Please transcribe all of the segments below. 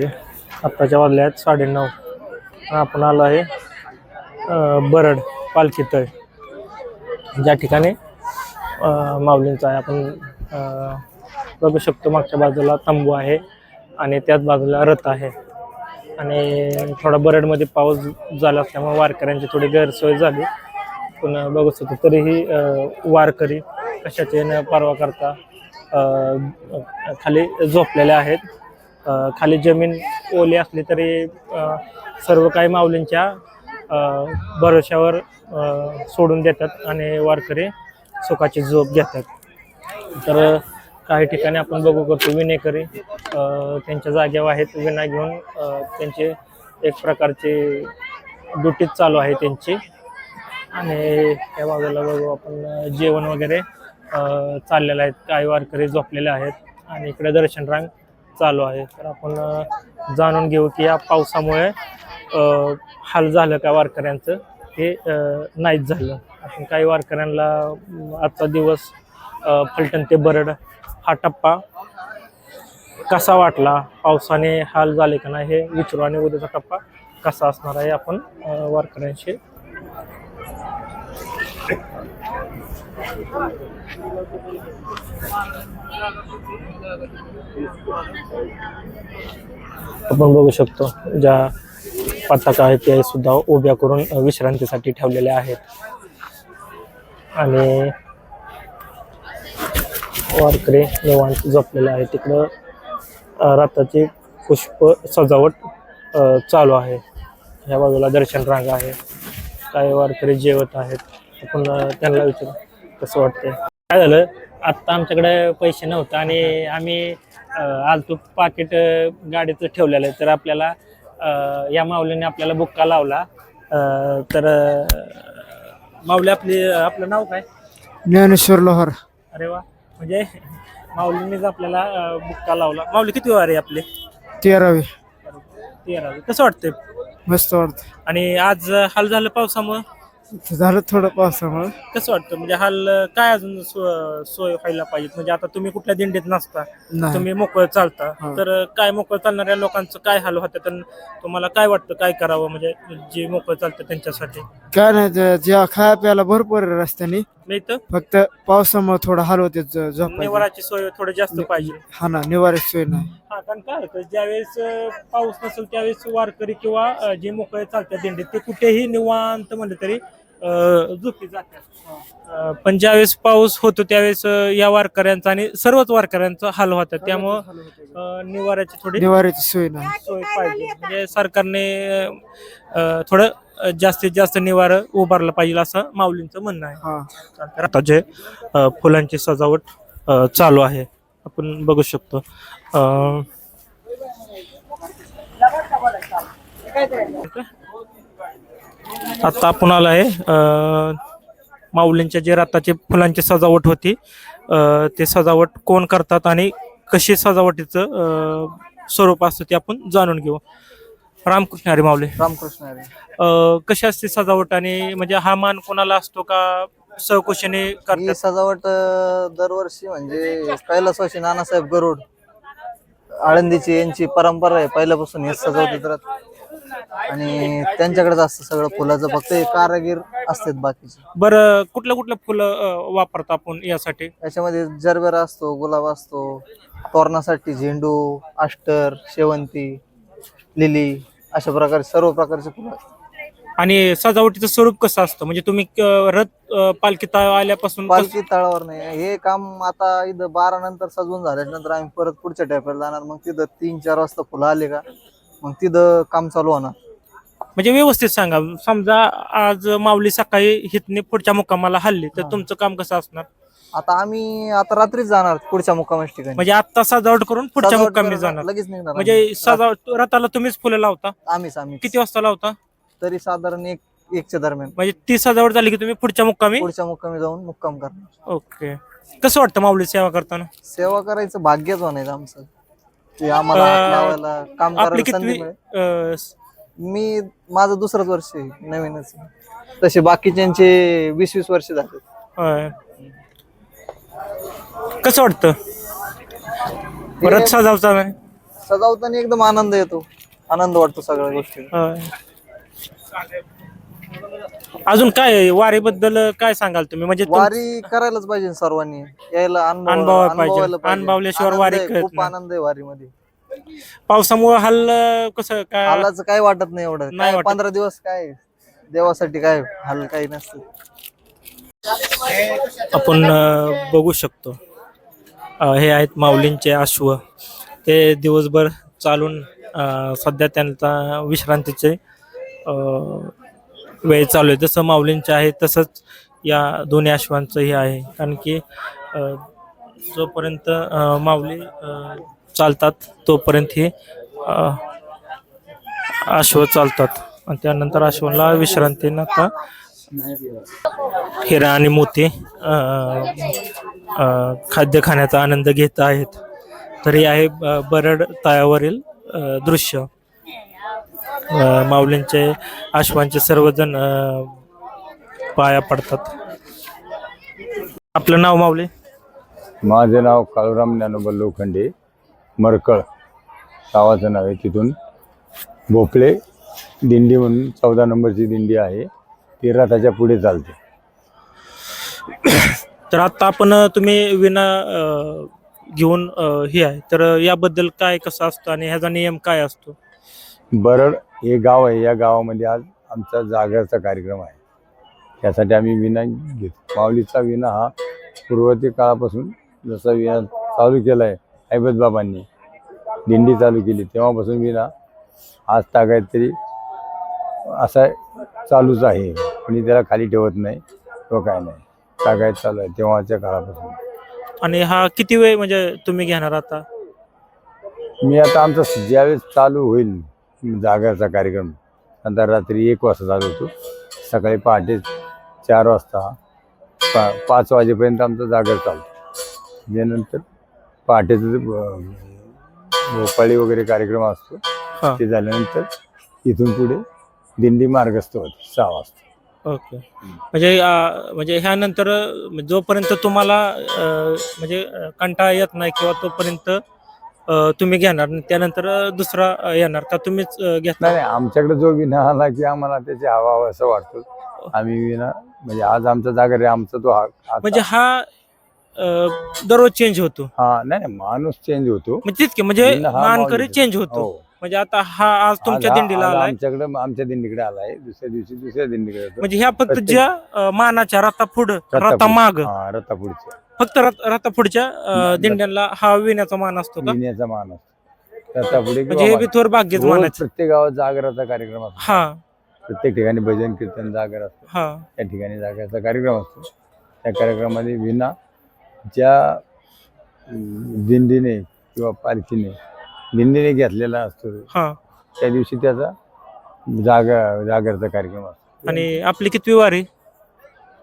माऊली. आत्ताच्या वाजल्या आहेत 9:30. आपण आलो आहे बरड पालखी तळ, ज्या ठिकाणी माऊलींचा आहे. आपण बघू शकतो मागच्या बाजूला तंबू आहे आणि त्याच बाजूला रथ आहे. आणि थोडा बरडमध्ये पाऊस झाला असल्यामुळे वारकऱ्यांची थोडी गैरसोय झाली. पण बघू शकतो तरीही वारकरी कशाचे न परवा करता खाली झोपलेले आहेत. खाली जमीन ओली असली तरी सर्व काही माऊलींच्या भरोश्यावर सोडून देतात आणि वारकरी सुखाची झोप घेतात. तर काही ठिकाणी आपण बघू करतो विनेकरी त्यांच्या जागेवर आहेत. विना घेऊन त्यांचे एक प्रकारचे ड्युटीच चालू आहे त्यांची. आणि त्या बाजूला बघू आपण जेवण वगैरे चाललेलं आहे. काही वारकरी झोपलेले आहेत आणि इकडे दर्शन रांग चालू आहे. तर आपण जाणून घेऊ की या पावसामुळे हाल झालं का वारकऱ्यांचं, हे नाहीच झालं. आपण काही वारकऱ्यांना आजचा दिवस फलटण ते बरड हा टप्पा कसा वाटला, पावसाने हाल झाले का नाही हे विचारू आणि उद्याचा टप्पा कसा असणार आहे आपण वारकऱ्यांशी आपण बघू शकतो. ज्या पताका आहेत त्या सुद्धा उभ्या करून विश्रांतीसाठी ठेवलेल्या आहेत आणि वारकरी निवांत झोपलेले आहेत. तिकडं रथाची पुष्प सजावट चालू आहे. या बाजूला दर्शन रांग आहे. काही वारकरी जेवत आहेत. आपण त्यांना विचारू कसं वाटतंय. काय झालं, आत्ता आमच्याकडे पैसे नव्हते आणि आम्ही आलतू पाकिट गाडीचं ठेवलेलं आहे. तर आपल्याला या माऊलीने आपल्याला बुक्का लावला. तर माऊली आपलं नाव काय? ज्ञानेश्वर लोहार. अरे वा, म्हणजे माऊलीनेच आपल्याला बुक्का लावला. माऊली किती वार आहे आपले? 13वी. 13वी. कसं वाटतंय? मस्त वाटत. आणि आज हाल झालं पावसामुळे? झालं थोडं पावसामुळे. कसं वाटतं, म्हणजे हाल काय अजून सोय व्हायला पाहिजे? म्हणजे आता तुम्ही कुठल्या दिंडीत नसता, नाही. तुम्ही मोकळं चालता. हा. तर काय मोकळं चालणाऱ्या लोकांचं काय हाल होतं, तर तुम्हाला काय वाटतं काय करावं, म्हणजे जे मोकळं चालतं त्यांच्यासाठी? काय नाही, ज्या खाया प्यायला भरपूर आहे रस्त्याने, नाही तर फक्त पावसामुळे थोडं हाल होते. निवाराची सोय थोडी जास्त पाहिजे. हा ना, निवाराची सोय नाही. हा, कारण काय होतं, ज्यावेळेस पाऊस नसेल त्यावेळेस वारकरी किंवा जे मोकळे चालतात दिंडीत ते कुठेही निवांत म्हणलं तरी झोपी जातात. पण ज्यावेळेस पाऊस होतो त्यावेळेस या वारकऱ्यांचा आणि सर्वच वारकऱ्यांचा हाल होतात. त्यामुळं निवाऱ्याची थोडी निवाराची सोय नाही. सोय पाहिजे. म्हणजे सरकारने थोडं जास्तीत जास्त निवार उभारलं पाहिजे असं माऊलींचं म्हणणं आहे. हा. आता जे फुलांची सजावट चालू आहे आपण बघू शकतो. आता आपण आलो आहे माऊलींच्या जे रथाची फुलांची सजावट होती ते सजावट कोण करतात आणि कशी सजावटीचं स्वरूप असतं ते आपण जाणून घेऊ. रामकृष्ण हरी माऊली. रामकृष्ण हरी. कशी असते सजावट आणि म्हणजे हा मान कोणाला असतो का सहकुशीने करतात? ही सजावट दरवर्षी म्हणजे कैलासवासी नानासाहेब गरुड आळंदीची यांची परंपरा आहे. पहिल्यापासून हे सजवतात राहतात आणि त्यांच्याकडेच असतं सगळं फुलाचं. फक्त हे कारागीर असतात बाकीचे. बरं, कुठलं फुलं वापरतो आपण यासाठी? याच्यामध्ये जरबेरा असतो, गुलाब असतो, तोरणासाठी झेंडू, अष्टर, शेवंती, लिली, अशा प्रकारे सर्व प्रकारचे फुलं. आणि सजावटीचं स्वरूप कसं असतं, म्हणजे तुम्ही रथ पालखी आल्यापासून पालखी तळावर नाही, हे काम आता इथं 12 नंतर सजवून झाल्यानंतर आम्ही परत पुढच्या टॅपला जाणार. मग तिथं 3-4 वाजता फुलं आले का मग तिथं काम चालू होणार. म्हणजे व्यवस्थित सांगा. समजा आज माऊली सकाळी हितने पुढच्या मुक्कामाला हल्ली तर तुमचं काम कसं असणार? आता रात्रीच जाणार पुढच्या मुक्कामाच्या ठिकाणी. म्हणजे आता सजावट करून पुढच्या मुक्कामी जाणार, लगेच निघणार. म्हणजे सजावट रथाला तुम्हीच फुलं लावता? आम्ही किती वाजता लावता? तरी साधारण 1च्या दरम्यान. म्हणजे ती सजावट झाली की तुम्ही पुढच्या मुक्कामी जाऊन मुक्काम करणार. ओके. कसं वाटतं माऊली सेवा करताना? सेवा करायचं भाग्यच म्हणायचं आमचं, की आम्हाला हात लावायला काम आपली करायला संधी किती मिळेल. माझं 2रंच वर्ष आहे, नवीनच. तसे बाकीच्यांचे 20-20 वर्ष झाले. कसं वाटतं रथ सजावताना? सजावताना एकदम आनंद येतो, आनंद वाटतो सगळ्या गोष्टी. होय. अजून काय वारीबद्दल काय सांगाल तुम्ही? म्हणजे वारी करायलाच पाहिजे सर्वांनी, यायला अनुभवायला पाहिजे. अनुभवायला पाहिजे. अनुभवल्याशिवाय आनंद वारी आहे, कळत खूप नाही. आनंद आहे वारीमध्ये. पावसामुळे हाल कसं काय? हालाचं काय वाटत नाही एवढं, नाही काय वाटत. 15 दिवस काय देवासाठी काय हाल काही नसतं. आपण बघू शकतो हे आहेत माऊलींचे अश्व. ते दिवसभर चालून सध्या त्यांचा विश्रांतीचे वेळ चालू आहे. जसं माऊलींचे आहे तसंच या दोन्ही अश्वांचंही आहे. कारण की जोपर्यंत माऊली चालतात तोपर्यंत हे अश्व चालतात आणि त्यानंतर अश्वाला विश्रांती नका हिरा आणि मोती खाद्य खाण्याचा आनंद घेत आहेत. तर हे आहे बरड तळ्यावरील दृश्य. माऊलींचे अश्वांचे सर्वजण पाया पडतात. आपलं नाव माऊली? माझे नाव काळूराम ज्ञानोबा लोखंडे, मरकळ गावाचं नाव आहे. तिथून भोपळे दिंडी म्हणून 14 नंबरची दिंडी आहे, ती रथाच्या पुढे चालते. तर आता आपण तुम्ही विना घेऊन हे आहे, तर याबद्दल काय कसं असतं आणि ह्याचा नियम काय असतो? बरड हे गाव आहे, या गावामध्ये आज आमचा जागरचा कार्यक्रम आहे. त्यासाठी आम्ही विना घेतो. माऊलीचा विना हा पूर्वती काळापासून जसा विना चालू केला आहे ऐबत बाबांनी, दिंडी चालू केली तेव्हापासून विना आज टाकायत तरी असा चालूच आहे. कोणी त्याला खाली ठेवत नाही तो काय नाही, टाकायत चालू आहे तेव्हाच्या काळापासून. आणि हा किती वेळ म्हणजे तुम्ही घेणार आता? मी आता आमचा ज्यावेळेस चालू होईल जागरचा कार्यक्रम, नंतर रात्री 1 वाजता चालू होतो, सकाळी पहाटे 4 वाजता 5 वाजेपर्यंत आमचा जागर चालतो. त्यानंतर पहाटेचं भोपाळी वगैरे कार्यक्रम असतो. हा. ते झाल्यानंतर इथून पुढे दिंडी मार्गस्थ होते 6 वाजता. ओके. म्हणजे ह्यानंतर जोपर्यंत तुम्हाला म्हणजे कंटाळा येत नाही किंवा तोपर्यंत तुम्ही घेणार, त्यानंतर दुसरा येणार का तुम्हीच घेणार? नाही, आमच्याकडे जो विना आला की आम्हाला त्याची हवा असं वाटतो. आम्ही विना म्हणजे आज आमचा जागर आहे, आमचा तो म्हणजे हा दररोज चेंज होतो? हा नाही, माणूस चेंज होतो म्हणजे तितके म्हणजे विना हा मानकरी माऊलीचा. चेंज होतो. हो. म्हणजे आता हा आज तुमच्या आज दिंडीला आलाय, आमच्याकडे आमच्या दिंडीकडे आलाय, दुसऱ्या दिवशी दुसऱ्या दिंडीकडे येतो. म्हणजे ह्या फक्त प्रत्येक- ज्या मानाच्या रथा पुढं रथा माग रथापुढचे फक्त रथा पुढच्या दिंड्यांना हा विण्याचा मान असतो का? विण्याचा मान असतो रथापुढे. म्हणजे हे बी थोर भाग्यच रोज मानायचं. प्रत्येक गावात जागराचा कार्यक्रम असतो. हा प्रत्येक ठिकाणी भजन कीर्तन जागर असतो, हा. त्या ठिकाणी जागराचा कार्यक्रम असतो. त्या कार्यक्रमामध्ये विना ज्या दिंडीने किंवा पालखीने दिंडीने घेतलेला असतो हा. त्या दिवशी त्याचा जागरचा कार्यक्रम असतो. आणि आपली कितवी वारी?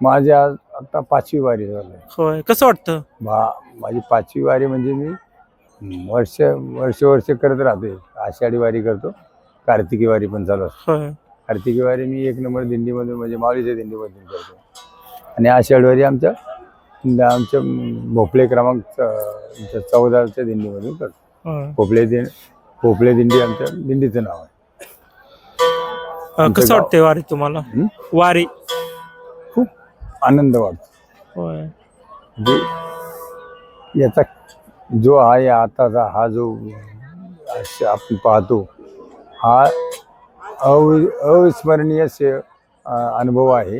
माझी आज आता 5वी वारी झाली. होय. कसं वाटतं? माझी 5वी वारी म्हणजे मी वर्ष करत राहते. आषाढी वारी करतो, कार्तिकी वारी पण चालू असतो. होय. कार्तिकी वारी मी 1 नंबर दिंडीमधून म्हणजे माऊलीच्या दिंडीमधून करतो. आणि आषाढी वारी आमच्या भोपळे क्रमांक 14च्या दिंडीमधून करतो. होय. भोपळे दिंडी आमच्या दिंडीचं नाव आहे. कसं वाटतंय वारी तुम्हाला? वारी खूप आनंद वाटतो. होय. म्हणजे याचा जो आहे आताचा हा जो आपण पाहतो हा अविस्मरणीय अनुभव आहे.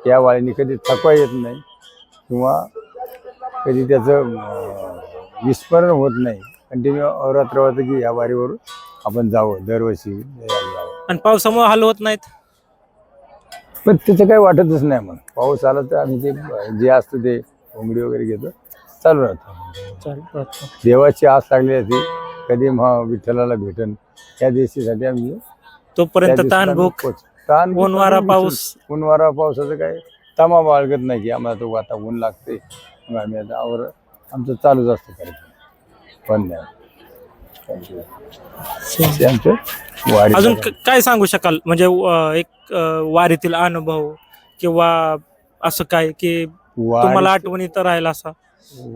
या वारीने कधी थकवा येत नाही किंवा कधी त्याचं विस्मरण होत नाही. कंटिन्यू अवरात्र होतं की या वारीवर आपण जावं, दरवर्षी जावं. आणि पावसामुळे हाल होत नाहीत? पण त्याचं काही वाटतच नाही. मग पाऊस आला तर आम्ही ते जे असतं ते कोंबडी वगैरे घेतो, चालू राहतो. देवाची आस लागली असते कधी विठ्ठलाला भेटन त्या दिवशीसाठी आम्ही तोपर्यंत ताणभूक ऊन वारा पावसाचं काय तमा बाळगत नाही की आम्हाला तो आता ऊन लागते मग आम्ही आता आमचं चालूच असतं कार्यक्रम. पण वारी अजून काय सांगू शकाल? म्हणजे एक वारीतील अनुभव किंवा असं काय की तुम्हाला आठवणीत राहिला असा?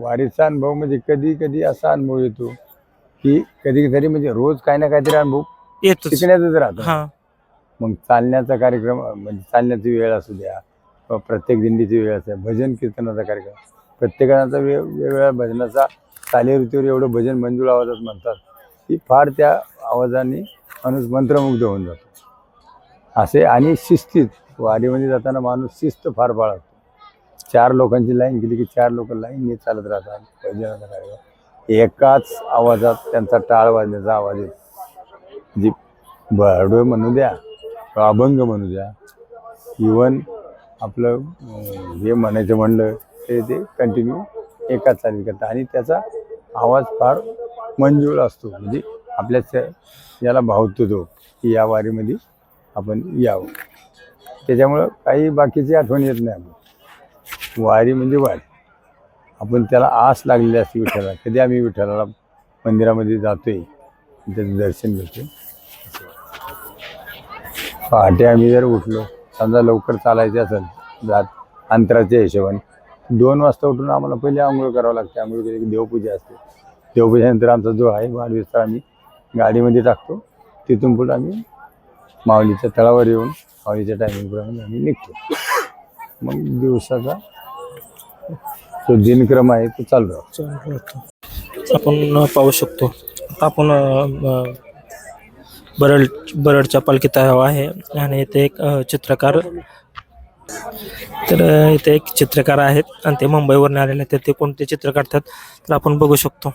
वारीचा अनुभव म्हणजे कधी कधी असा अनुभव येतो की कधी कधी म्हणजे रोज काही ना काहीतरी अनुभव येतोच. शिकण्यातच राहतो. हा मग चालण्याचा कार्यक्रम म्हणजे चालण्याची वेळ असू द्या, प्रत्येक दिंडीची वेळ असते, भजन कीर्तनाचा कार्यक्रम, प्रत्येकाचा वेगवेगळ्या भजनाचा चालीरीतीवर एवढं भजन मंजूळ आवाजात म्हणतात की फार त्या आवाजाने माणूस मंत्रमुग्ध होऊन जातो. असे आणि शिस्तीत वारीमध्ये जाताना माणूस शिस्त फार पाळतो. 4 लोकांची लाईन केली की 4 लोक लाईनने चालत राहतात. भजनाचा कार्यक्रम एकाच आवाजात त्यांचा टाळ वाजण्याचा आवाज येतो. जी बरडोय म्हणू द्या, अभंग म्हणू द्या, इवन आपलं हे म्हणायचं म्हणलं ते कंटिन्यू एकाच चाली करतात आणि त्याचा आवाज फार मंजूळ असतो. म्हणजे आपल्या याला भावतो तो की या वारीमध्ये आपण यावं. त्याच्यामुळं काही बाकीची आठवण येत नाही. आपण वारी म्हणजे वारी, आपण त्याला आस लागलेली असते विठ्ठलाला. कधी आम्ही विठ्ठलाला मंदिरामध्ये जातोय, त्याचं दर्शन घेतोय. पहाटे आम्ही जर उठलो, समजा लवकर चालायचं असेल जात अंतराच्या हिशोबाने, 2 वाजता उठून आम्हाला पहिले आंघोळ करावं लागते. आंघोळ केली की देवपूजा असते. देवपूजेनंतर आमचा जो आहे वाढदिवसा आम्ही गाडीमध्ये टाकतो. तिथून पुढे आम्ही माऊलीच्या तळावर येऊन माऊलीच्या टायमिंगप्रमाणे आम्ही निघतो. मग दिवसाचा जो दिनक्रम आहे तो चालू राहतो. आपण पाहू शकतो. आता आपण बरडच्या पालखीत आहे आणि इथे एक चित्रकार, तर इथे एक चित्रकार आहेत आणि ते मुंबईवरून आलेले आहेत. ते कोणते चित्र काढतात तर आपण बघू शकतो.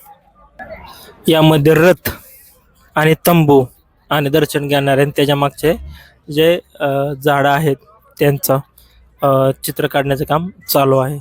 यामध्ये रथ आणि तंबू आणि दर्शन घेणारे आणि त्याच्या मागचे जे झाडं आहेत त्यांचं चित्र काढण्याचं काम चालू आहे.